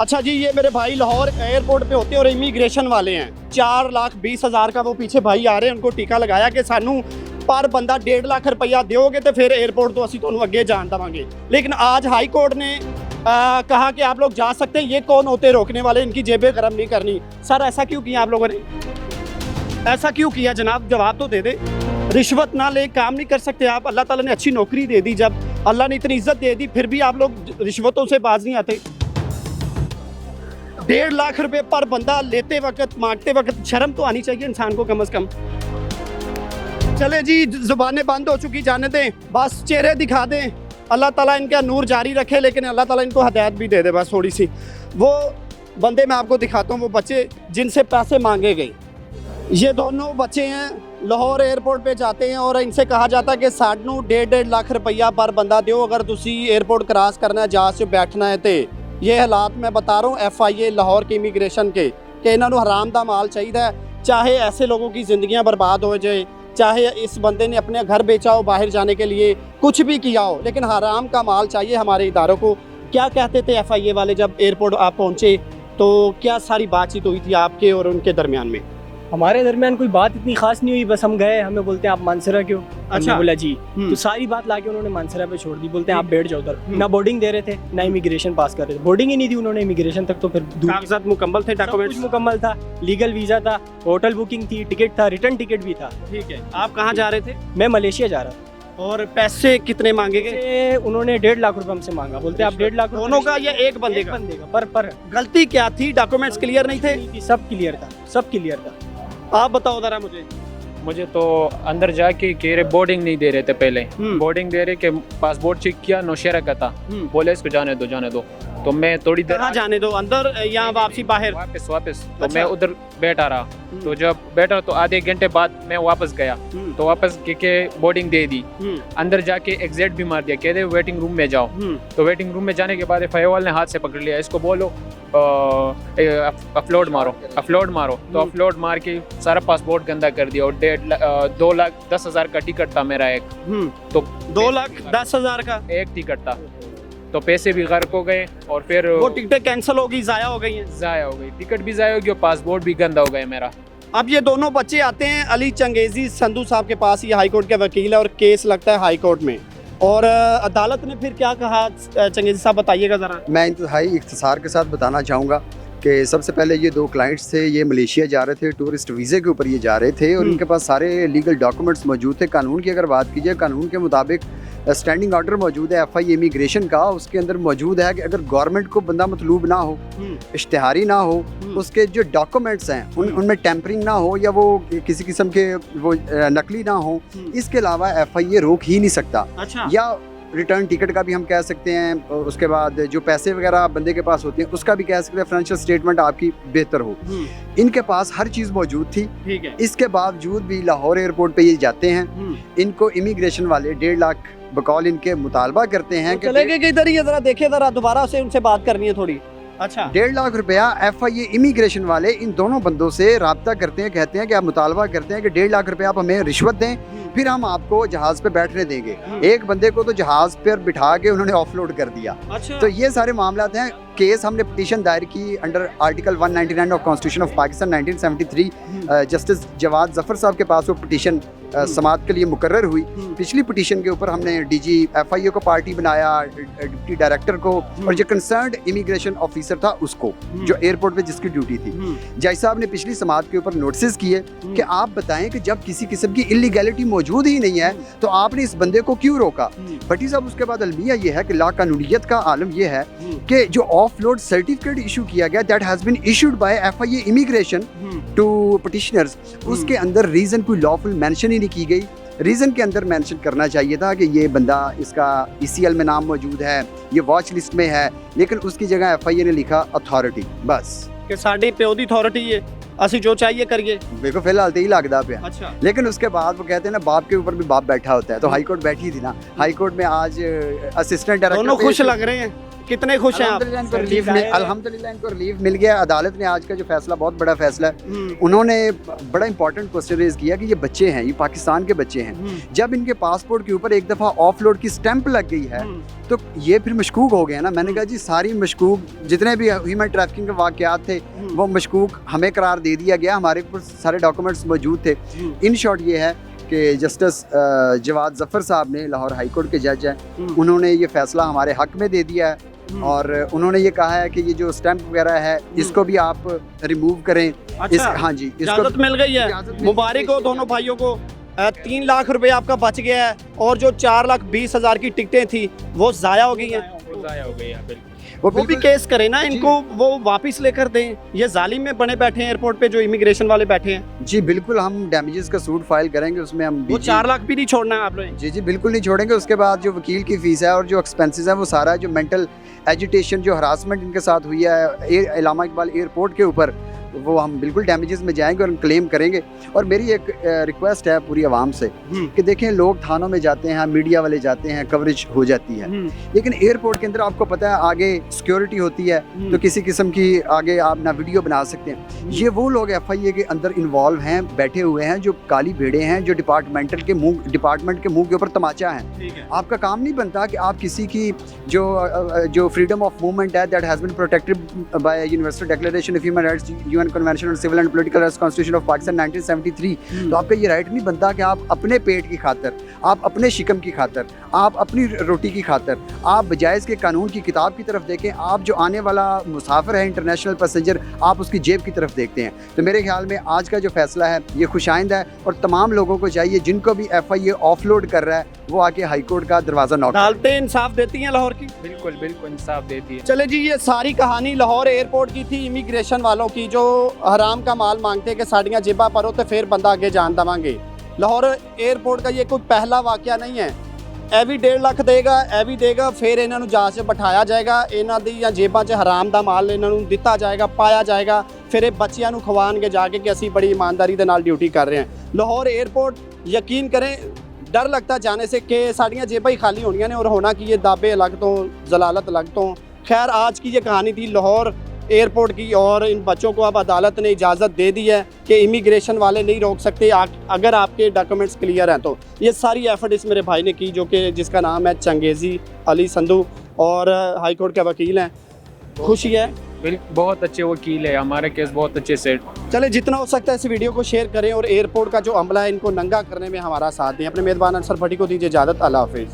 अच्छा जी, ये मेरे भाई लाहौर एयरपोर्ट पे होते हैं और इमिग्रेशन वाले हैं। 4,20,000 का वो पीछे भाई आ रहे हैं, उनको टीका लगाया कि सानू पर बंदा 1.5 लाख रुपया दोगे तो फिर एयरपोर्ट तो असी तुहानू अगे जान देवांगे। लेकिन आज हाई कोर्ट ने कहा कि आप लोग जा सकते हैं। ये कौन होते रोकने वाले, इनकी जेबें गर्म नहीं करनी। सर ऐसा क्यों किया आप लोगों ने, ऐसा क्यों किया जनाब? जवाब तो दे दे। रिश्वत ना ले काम नहीं कर सकते आप? अल्लाह ताला ने अच्छी नौकरी दे दी, जब अल्लाह ने इतनी इज्जत दे दी फिर भी आप लोग रिश्वतों से बाज नहीं आते। 1.5 लाख रुपए पर बंदा लेते वक्त, मांगते वक्त शर्म तो आनी चाहिए इंसान को कम से कम। चले जी, जुबानें बंद हो चुकी, जाने दें, बस चेहरे दिखा दें। अल्लाह ताला इनका नूर जारी रखे, लेकिन अल्लाह ताला इनको हदायत भी दे दे बस थोड़ी सी। वो बंदे मैं आपको दिखाता हूँ, वो बच्चे जिनसे पैसे मांगे गए, ये दोनों बच्चे हैं, लाहौर एयरपोर्ट पे जाते हैं और इनसे कहा जाता है कि सानू 1.5 लाख रुपया पर बंदा दो अगर तुसी एयरपोर्ट क्रॉस करना है, जहाज से बैठना है। तो ये हालात मैं बता रहा हूँ FIA लाहौर की इमिग्रेशन के, कि इन्होंने हराम दा माल चाहिए। चाहे ऐसे लोगों की ज़िंदगियाँ बर्बाद हो जाए, चाहे इस बंदे ने अपने घर बेचा हो बाहर जाने के लिए, कुछ भी किया हो, लेकिन हराम का माल चाहिए हमारे इदारों को। क्या कहते थे FIA वाले जब एयरपोर्ट आप पहुँचे, तो क्या सारी बातचीत हुई थी आपके और उनके दरमियान में? हमारे दरमियान कोई बात इतनी खास नहीं हुई, बस हम गए, हमें बोलते हैं आप मानसरा क्यों? अच्छा। बोला जी, तो सारी बात लाके उन्होंने मानसरा पे छोड़ दी। बोलते हैं आप बैठ जाओ उधर। ना बोर्डिंग दे रहे थे, ना इमिग्रेशन पास कर रहे थे। बोर्डिंग ही नहीं दी उन्होंने इमिग्रेशन तक, तो फिर कागजात मुकम्मल थे, डॉक्यूमेंट्स मुकम्मल था, लीगल वीजा था, होटल बुकिंग थी, टिकट था, रिटर्न टिकट भी था। ठीक है। आप कहाँ जा रहे थे? मैं मलेशिया जा रहा था। और पैसे कितने मांगे गए? उन्होंने 1.5 लाख रुपए हमसे मांगा। बोलते आप 1.5 लाख दोनों का या एक बंदे का? पर गलती क्या थी? डॉक्यूमेंट्स क्लियर नहीं थे? सब क्लियर था, सब क्लियर था। आप बताओ जरा मुझे तो अंदर जाके कह रहे बोर्डिंग नहीं दे रहे थे पहले। बोर्डिंग दे रहे कि पासपोर्ट चेक किया, नौशहरा का था। बोले इसको जाने दो जाने दो। तो मैं थोड़ी देर जाने दो, अंदर या वापसी बाहर? वापस तो मैं उधर बैठा रहा। तो जब बैठा तो आधे घंटे बाद मैं वापस गया, तो वापस के बोर्डिंग दे दी। अंदर जाके एग्जिट भी मार दिया, कह रहे वेटिंग रूम में जाओ। तो वेटिंग रूम में जाने के बाद FIA वाले ने हाथ से पकड़ लिया, इसको बोलो अपलोड मारो। तो अपलोड मार के सारा पासपोर्ट गंदा कर दिया। और 2,10,000 का टिकट था मेरा एक। तो 2,10,000 का एक टिकट था, तो पैसे भी गर्क हो गए। और फिर वो टिकटें कैंसिल हो गई, जाया हो गई हैं। जाया हो गई, टिकट भी जाया हो गई और पासपोर्ट भी गंदा हो गया मेरा। अब ये दोनों बच्चे आते हैं अली चंगेजी संधू साहब के पास, ये हाई कोर्ट के वकील है और केस लगता है हाई कोर्ट में। और अदालत ने फिर क्या कहा, चंगेजी साहब बताइएगा ज़रा। मैं इंतहाई इख्तिसार के साथ बताना चाहूँगा कि सबसे पहले ये 2 क्लाइंट्स थे, ये मलेशिया जा रहे थे, टूरिस्ट वीज़े के ऊपर ये जा रहे थे और इनके पास सारे लीगल डॉक्यूमेंट्स मौजूद थे। कानून की अगर बात की जाए, कानून के मुताबिक स्टैंडिंग ऑर्डर मौजूद है FIA इमिग्रेशन का। उसके अंदर मौजूद है कि अगर गवर्नमेंट को बंदा मतलूब ना हो, इश्तिहारी ना हो, उसके जो डॉक्यूमेंट्स हैं उनमें टेम्परिंग ना हो या वो किसी किस्म के वो नकली ना हो, इसके अलावा FIA रोक ही नहीं सकता। अच्छा। या रिटर्न टिकट का भी हम कह सकते हैं। उसके बाद जो पैसे वगैरह बंदे के पास होते हैं उसका भी कह सकते हैं, फाइनेंशियल स्टेटमेंट आपकी बेहतर हो। इनके पास हर चीज़ मौजूद थी। ठीक है। इसके बावजूद भी लाहौर एयरपोर्ट पे ये जाते हैं, इनको इमिग्रेशन वाले 1.5 लाख बकौल इनके मुतालबा करते हैं कि चले गए किधर, ये जरा देखे, जरा दोबारा से उनसे बात करनी है थोड़ी। अच्छा। 1.5 लाख रुपया FIA इमिग्रेशन वाले इन दोनों बंदों से राब्ता करते हैं, कहते हैं कि आप मुतालबा करते हैं कि 1.5 लाख रुपया आप हमें रिश्वत दें, फिर हम आपको जहाज पे बैठने देंगे। एक बंदे को तो जहाज पर बिठा के उन्होंने ऑफलोड कर दिया। अच्छा। तो ये सारे मामलात हैं। केस हमने पिटीशन दायर की under article 199 of constitution of Pakistan 1973। Justice Jawad Zafar साहब के पास वो पिटीशन समाअत के लिए मुकर्रर हुई। पिछली पिटीशन के ऊपर हमने DG FIA को पार्टी बनाया, डिप्टी डायरेक्टर को और जो कंसर्न्ड इमिग्रेशन ऑफिसर था उसको, जो एयरपोर्ट पे जिसकी ड्यूटी थी। जज साहब ने पिछली समाअत के ऊपर नोटिस किए कि आप बताएं कि जब किसी किस्म की इलीगैलिटी मौजूद ही नहीं है तो आपने इस बंदे को क्यों रोका। भट्टी साहब उसके बाद अलमिया ये है कि ला कानूनियत का आलम ये है कि जो ऑफलोड सर्टिफिकेट इशू किया गया, that has been issued by FIA immigration to petitioners, उसके अंदर रीजन कोई लॉफुल मेंशन ही नहीं की गई। रीजन के अंदर मेंशन करना चाहिए था कि ये बंदा, इसका ECL में नाम मौजूद है, ये वॉच लिस्ट में है, लेकिन उसकी जगह FIA ने लिखा अथॉरिटी, बस कि साड़ी पे दी अथॉरिटी है, असि जो चाहिए करिए। देखो फिलहाल तो ही लगता पे। अच्छा। लेकिन उसके बाद वो कहते हैं ना, बाप के ऊपर भी बाप बैठा होता है। तो हाई कोर्ट बैठी थी ना, हाई कोर्ट में आज असिस्टेंट डायरेक्टर दोनों खुश लग रहे हैं। कितने खुश हैं आप? अल्हम्दुलिल्लाह इनको रिलीफ मिल गया। अदालत ने आज का जो फैसला, बहुत बड़ा फैसला है, उन्होंने बड़ा इंपॉर्टेंट क्वेश्चन रेज किया कि ये बच्चे हैं, ये पाकिस्तान के बच्चे हैं, जब इनके पासपोर्ट के ऊपर एक दफ़ा ऑफलोड की स्टैंप लग गई है तो ये फिर मशकूक हो गया ना। मैंने कहा जी सारी मशकूक जितने भी ह्यूमन ट्रैफिकिंग के वाक़यात थे वो मशकूक हमें करार दे दिया गया, हमारे पास सारे डॉक्यूमेंट्स मौजूद थे। इन शॉर्ट ये है कि जस्टिस जवाद ज़फ़र साहब ने, लाहौर हाई कोर्ट के जज हैं, उन्होंने ये फ़ैसला हमारे हक़ में दे दिया है और उन्होंने ये कहा है कि ये जो स्टैंप वगैरह है इसको भी आप रिमूव करें। अच्छा, हाँ जी, इजाज़त मिल गई है। मुबारक हो दोनों भाइयों को। 3 लाख रुपए आपका बच गया है और जो 4,20,000 की टिकटें थी वो ज़ाया हो गई हैं। वो ज़ाया हो गई है, बिल्कुल। वो भी केस करें ना, इनको वो वापस लेकर दें। ये जालिम में बने बैठे हैं एयरपोर्ट पे, जो इमिग्रेशन वाले बैठे हैं। जी बिल्कुल, हम डैमेजेस का सूट फाइल करेंगे, उसमें हम वो 4 लाख भी नहीं छोड़ना है आप लोग। जी बिल्कुल नहीं छोड़ेंगे। उसके बाद जो वकील की फ़ीस है और जो एक्सपेंसेस है वो सारा, जो मेंटल एजिटेशन, जो हरासमेंट इनके साथ हुई है इलामा इकबाल एयरपोर्ट के ऊपर, वो हम बिल्कुल डैमेजेस में जाएंगे और क्लेम करेंगे। और मेरी एक रिक्वेस्ट है पूरी आवाम से कि देखें, लोग थानों में जाते हैं, मीडिया वाले जाते हैं, कवरेज हो जाती है, लेकिन एयरपोर्ट के अंदर आपको पता है आगे सिक्योरिटी होती है, तो किसी किस्म की आगे आप ना वीडियो बना सकते हैं। ये वो लोग FIA के अंदर इन्वॉल्व हैं, बैठे हुए हैं, जो काली भेड़े हैं, जो डिपार्टमेंट के मुंह के ऊपर तमाचा है। आपका काम नहीं बनता कि आप किसी की जो फ्रीडम ऑफ मूवमेंट है, that has been protected by universal declaration of human rights, UN convention on civil and political rights, constitution of Pakistan 1973, तो आपका ये राइट नहीं बनता कि आप अपने पेट की खातर, आप अपने शिकम की खातर, आप अपनी रोटी की खातर, आप बजाय इसके कानून की किताब की तरफ देखें। आप जो आने वाला मुसाफिर है, इंटरनेशनल पैसेंजर, आप उसकी जेब की तरफ देखते हैं। तो मेरे ख्याल में आज का जो फैसला है ये खुशाइंद है और तमाम लोगों को चाहिए, जिनको भी FIA ऑफलोड कर रहा है, वो आके हाई कोर्ट का दरवाज़ा नॉक करें। अदालतें इंसाफ देती हैं लाहौर की? बिल्कुल बिल्कुल इंसाफ देती है। चले जी, ये सारी कहानी लाहौर एयरपोर्ट की थी, इमिग्रेशन वालों की, जो हराम का माल मांगते हैं कि साड़ियाँ जेबा परो तो फिर बंदा आगे जान देवांगे। लाहौर एयरपोर्ट का ये कोई पहला वाकया नहीं है। ਇਹ ਵੀ 1.5 ਲੱਖ ਦੇਗਾ, ਇਹ ਵੀ ਦੇਗਾ, ਫਿਰ ਇਹਨਾਂ ਨੂੰ ਜਾਂਚ 'ਚ ਬਿਠਾਇਆ ਜਾਏਗਾ, ਇਹਨਾਂ ਦੀ ਜਾਂ ਜੇਬਾਂ 'ਚ ਹਰਾਮ ਦਾ ਮਾਲ ਇਹਨਾਂ ਨੂੰ ਦਿੱਤਾ ਜਾਏਗਾ, ਪਾਇਆ ਜਾਏਗਾ, ਫਿਰ ਇਹ ਬੱਚਿਆਂ ਨੂੰ ਖਵਾਉਣਗੇ ਜਾ ਕੇ ਕਿ ਅਸੀਂ ਬੜੀ ਇਮਾਨਦਾਰੀ ਦੇ ਨਾਲ ਡਿਊਟੀ ਕਰ ਰਹੇ ਹਾਂ। ਲਾਹੌਰ 에ਅਰਪੋर्ट ਯਕੀਨ करें, डर लगता जाने से कि साड़ियाँ जेबां ही खाली होनियां ने और होना कि ये दाबे अलग तो जलालत अलग तो। खैर, आज की ये कहानी थी लाहौर एयरपोर्ट की और इन बच्चों को अब अदालत ने इजाज़त दे दी है कि इमिग्रेशन वाले नहीं रोक सकते अगर आपके डॉक्यूमेंट्स क्लियर हैं तो। ये सारी एफर्ट इस मेरे भाई ने की, जो कि जिसका नाम है चंगेज़ी अली संधू और हाई कोर्ट के वकील हैं। खुशी है, बहुत अच्छे वकील है, हमारे केस बहुत अच्छे से। चले, जितना हो सकता है इस वीडियो को शेयर करें और एयरपोर्ट का जो अमला है इनको नंगा करने में हमारा साथ दें। अपने मेज़बान अंसर भट्टी को दीजिए इजाज़त। अल्लाह हाफिज़।